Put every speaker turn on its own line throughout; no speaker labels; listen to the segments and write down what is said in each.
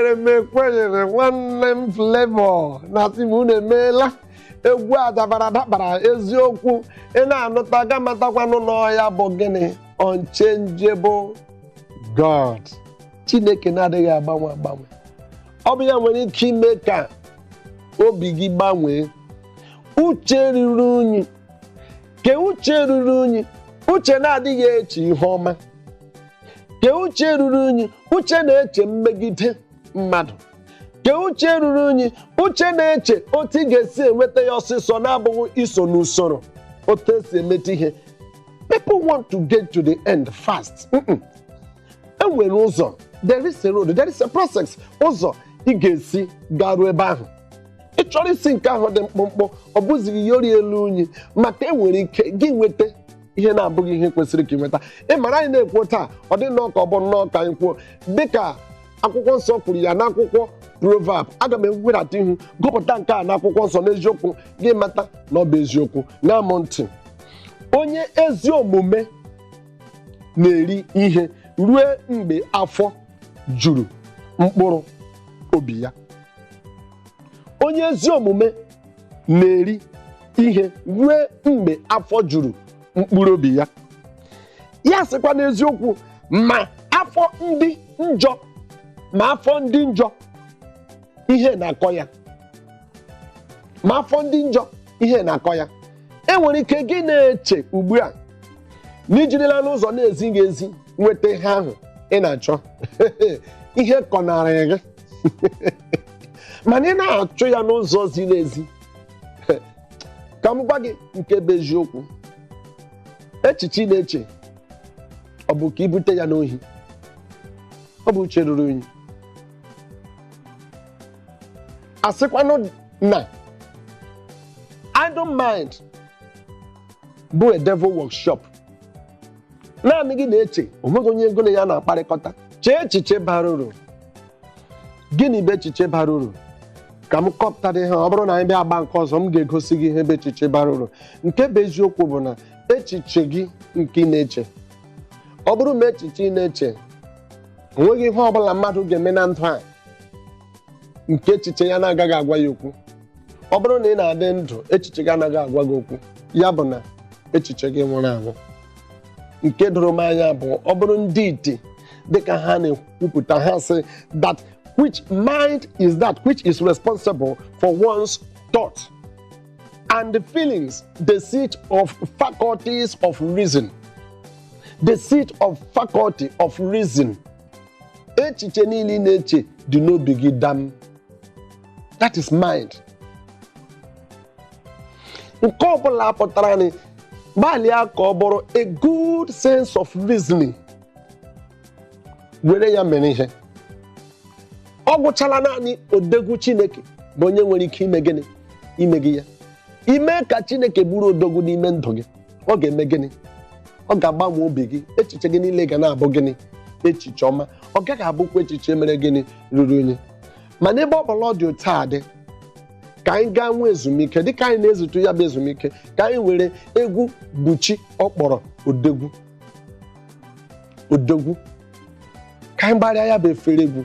ekwenyere m ekwenyere nwanne m Flavor na timu na-emeela egwu a dabara eziokwu ị na-anụta gamatakwanụ n'ọya bụ gịnị unchangeable God. Chineke na-adịghị agbanwe. Ọ bụ ya nwere ike ime ka obi gị gbanwee. Uche ruru unyi. Ke uche ruru unyi, uche na-adịghị eche ihe ọma. Ke uche ruru unyi, uche na-eche mmegide mmadụ. Ke uche ruru unyi, uche na-eche otu ị ga-esi enweta ya ọsịsọ na-abụghị iso n'usoro otu esi emeta ihe. People want to get to the end fast. Enwere ụzọ, there is a road, there is a process. Ụzọ ị ga-esi garuo ebe ahụ. Ị chọrọ isi nke ahụ dị mkpụmkpụ, ọ bụzighị yori elu unyi, maka enwere ike gị nweta ihe na-abụghị ihe kwesịrị ka ị nweta. Ị mara anyị na-ekwu taa, ọ dị nnọọ ka ọ bụ nnọọ ka anyị kwuo dịka akwụkwọ nsọ kwuru ya n'akwụkwọ Proverb. Aga m ewedata ihu gụpụta nke a n'akwụkwọ nsọ n'eziokwu gị mata na ọ bụ eziokwu. Na-amụ ntị. Onye ezi omume na-eri ihe ruo mgbe afọ juru mkpụrụ obi ya. Onye ezi omume na-eri ihe ruo mgbe afọ juru mkpụrụ obi ya. Ya sịkwa n'eziokwu, ma afọ ndị njọ ihe na-akọ ya. Ma afọ ndị njọ ihe na-akọ ya. Enwere ike gị na-eche ugbu a na ijirila n'ụzọ na-ezighị ezi nweta ihe ahụ ị na-achọ. Ihe kọnarị gị. Mana ị na-achọ ya n'ụzọ ziri ezi. Ka m gwa gị nke bụ eziokwu. Echiche ị na-eche ọ bụ ka ibute ya n'ohi. Ọ bụ uche ruru unyi. Asịkwanụ na idle mind bụ a devil workshop. Naanị gị na-eche, o nweghị onye ego na ya na-akparịkọta. Chee echiche bara uru. Gịnị bụ echiche bara uru? Ka m kọpụtara ihe, ọ bụrụ na anyị bịa agba nke ọzọ m ga-egosi gị ihe bụ echiche bara uru. Nke bụ eziokwu bụ na echiche gị nke ị na-eche, ọ bụrụ ma echiche ị na-eche o nweghị ihe ọ bụla mmadụ ga-eme na ndụ a nke echiche ya na-agaghị agwa ya okwu. Ọ bụrụ na ị na-adị ndụ, echiche gị anaghị agwa gị okwu. Ya bụ na echiche gị nwụrụ anwụ. Nke doro m anya bụ ọ bụrụ ndị ite dịka ha na-ekwupụta, ha sị that which mind is that which is responsible for one's thought and the feelings, the seat of faculties of reason. The seat of faculty of reason. Echiche niile na-eche dị n'obi gị dam. That is mind. Nke ọ bụla pụtara ni gbalịa ka ọ bụrụ a good sense of reasoning. Were ya mere ihe. Ọ gwụchala naanị odogwu Chineke bụ onye nwere ike ime gịnị? Ime gị ya. Ime ka Chineke bụrụ odogwu n'ime ndụ gị. Ọ ga-eme gịnị? Ọ ga-agbanwe obi gị. Echiche gị niile ga na-abụ gịnị? Echiche ọma. Ọ gaghị abụkwa echiche mere gịnị? Ruru unyi. Mana ebe ọ bụla ọ dị otu a dị, ka anyị gaa nwee ezumike. Dịka anyị na-ezute ya bụ ezumike, ka anyị were egwu Buchi ọ kpọrọ Odogwu. Odogwu. Ka anyị gbarịa ya bụ efere egwu.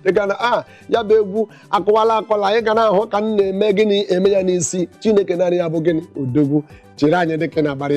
Dịka na ya bụ egwu akọwala akọla, anyị ga na-ahụ ka m na-eme gịnị eme ya n'isi. Chineke narị ya bụ gịnị? Odogwu. Chere anyị dịka na-agbara